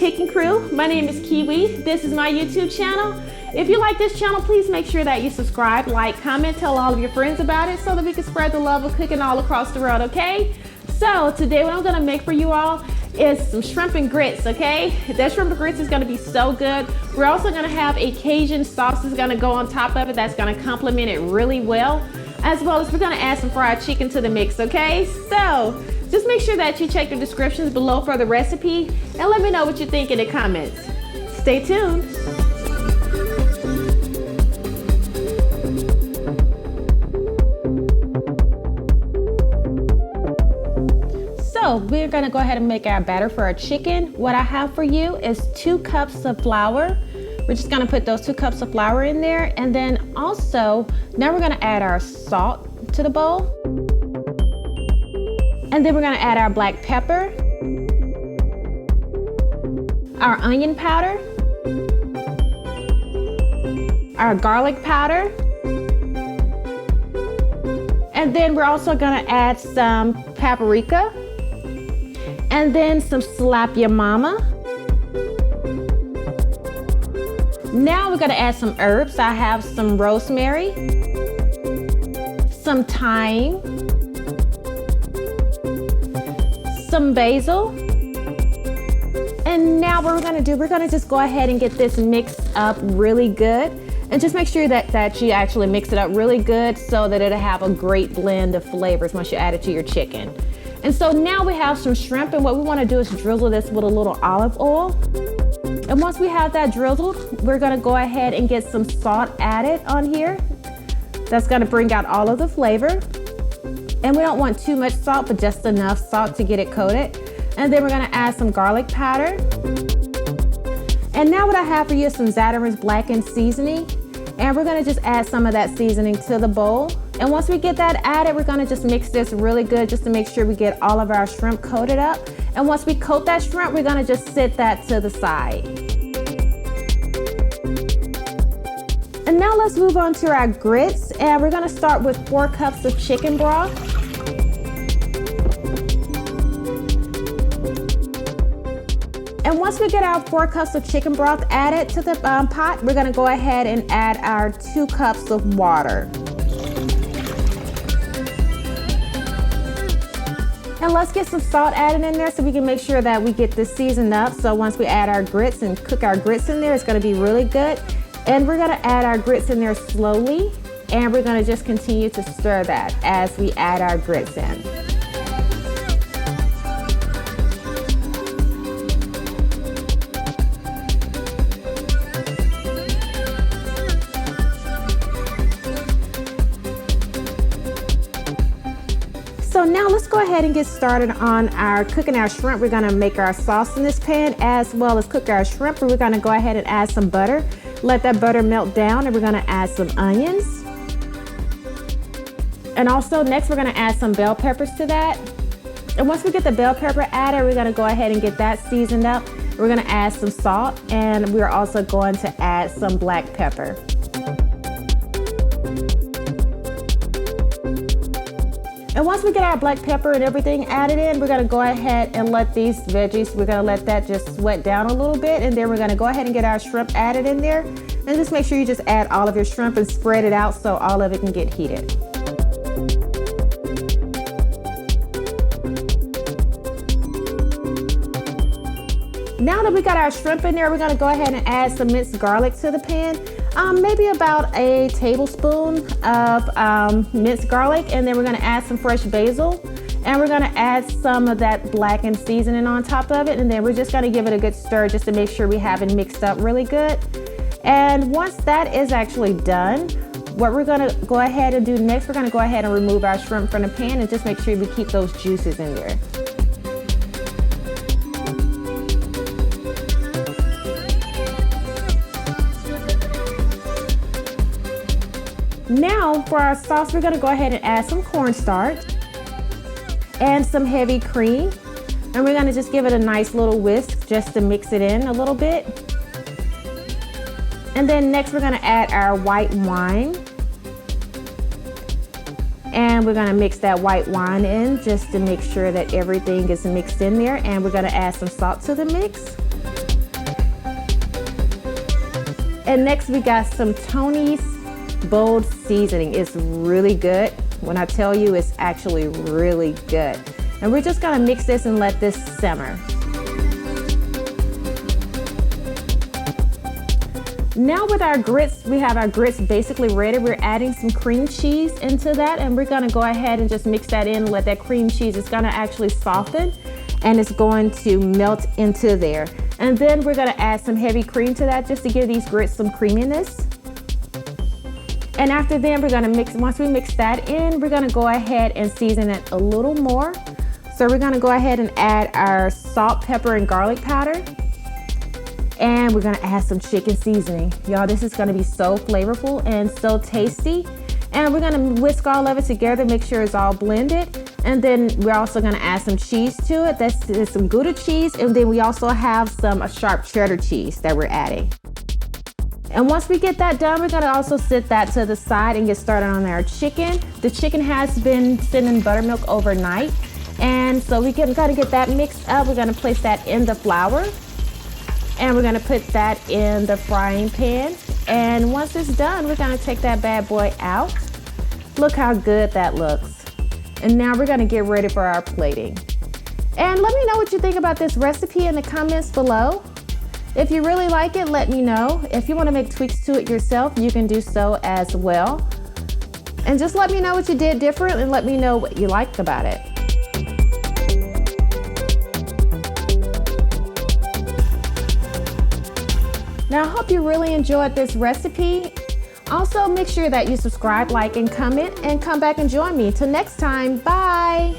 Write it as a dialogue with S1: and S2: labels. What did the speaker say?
S1: cooking crew. My name is Kiwi. This is my YouTube channel. If you like this channel, please make sure that you subscribe, like, comment, tell all of your friends about it so that we can spread the love of cooking all across the world, okay? So today what I'm gonna make for you all is some shrimp and grits, okay? That shrimp and grits is gonna be so good. We're also gonna have a Cajun sauce that's gonna go on top of it that's gonna complement it really well. As well as we're gonna add some fried chicken to the mix, okay? So just make sure that you check the descriptions below for the recipe and let me know what you think in the comments. Stay tuned. So we're gonna go ahead and make our batter for our chicken. What I have for you is 2 cups of flour. We're just gonna put those 2 cups of flour in there, and then also now we're gonna add our salt to the bowl, and then we're gonna add our black pepper, our onion powder, our garlic powder, and then we're also gonna add some paprika, and then some slap ya mama. Now we're gonna add some herbs. I have some rosemary, some thyme, some basil. And now what we're gonna do, we're gonna just go ahead and get this mixed up really good. And just make sure that you actually mix it up really good so that it'll have a great blend of flavors once you add it to your chicken. And so now we have some shrimp, and what we wanna do is drizzle this with a little olive oil. And once we have that drizzled, we're gonna go ahead and get some salt added on here. That's gonna bring out all of the flavor. And we don't want too much salt, but just enough salt to get it coated. And then we're gonna add some garlic powder. And now what I have for you is some Zatarain's blackened seasoning. And we're gonna just add some of that seasoning to the bowl. And once we get that added, we're gonna just mix this really good just to make sure we get all of our shrimp coated up. And once we coat that shrimp, we're gonna just sit that to the side. And now let's move on to our grits. And we're gonna start with 4 cups of chicken broth. And once we get our 4 cups of chicken broth added to the pot, we're gonna go ahead and add our 2 cups of water. And let's get some salt added in there so we can make sure that we get this seasoned up. So once we add our grits and cook our grits in there, it's gonna be really good. And we're gonna add our grits in there slowly, and we're gonna just continue to stir that as we add our grits in. So now let's go ahead and get started on cooking our shrimp. We're gonna make our sauce in this pan as well as cook our shrimp. We're gonna go ahead and add some butter. Let that butter melt down, and we're gonna add some onions. And also next we're gonna add some bell peppers to that. And once we get the bell pepper added, we're gonna go ahead and get that seasoned up. We're gonna add some salt, and we're also going to add some black pepper. And once we get our black pepper and everything added in, we're gonna go ahead and let these veggies, we're gonna let that just sweat down a little bit, and then we're gonna go ahead and get our shrimp added in there. And just make sure you just add all of your shrimp and spread it out so all of it can get heated. Now that we got our shrimp in there, we're gonna go ahead and add some minced garlic to the pan. Maybe about a tablespoon of minced garlic, and then we're gonna add some fresh basil, and we're gonna add some of that blackened seasoning on top of it, and then we're just gonna give it a good stir just to make sure we have it mixed up really good. And once that is actually done, what we're gonna go ahead and do next, we're gonna go ahead and remove our shrimp from the pan and just make sure we keep those juices in there. Now for our sauce, we're gonna go ahead and add some cornstarch and some heavy cream. And we're gonna just give it a nice little whisk just to mix it in a little bit. And then next we're gonna add our white wine. And we're gonna mix that white wine in just to make sure that everything is mixed in there. And we're gonna add some salt to the mix. And next we got some Tony's Bold seasoning. It's really good. When I tell you, it's actually really good. And we're just gonna mix this and let this simmer. Now with our grits, we have our grits basically ready. We're adding some cream cheese into that, and we're gonna go ahead and just mix that in and let that cream cheese, it's gonna actually soften and it's going to melt into there. And then we're gonna add some heavy cream to that just to give these grits some creaminess. And after then, we're gonna mix, once we mix that in, we're gonna go ahead and season it a little more. So we're gonna go ahead and add our salt, pepper, and garlic powder. And we're gonna add some chicken seasoning. Y'all, this is gonna be so flavorful and so tasty. And we're gonna whisk all of it together, make sure it's all blended. And then we're also gonna add some cheese to it. That's some Gouda cheese. And then we also have some sharp cheddar cheese that we're adding. And once we get that done, we're gonna also sit that to the side and get started on our chicken. The chicken has been sitting in buttermilk overnight. And so we're gonna get that mixed up. We're gonna place that in the flour. And we're gonna put that in the frying pan. And once it's done, we're gonna take that bad boy out. Look how good that looks. And now we're gonna get ready for our plating. And let me know what you think about this recipe in the comments below. If you really like it, let me know. If you want to make tweaks to it yourself, you can do so as well. And just let me know what you did different and let me know what you liked about it. Now, I hope you really enjoyed this recipe. Also, make sure that you subscribe, like, and comment, and come back and join me. Till next time, bye.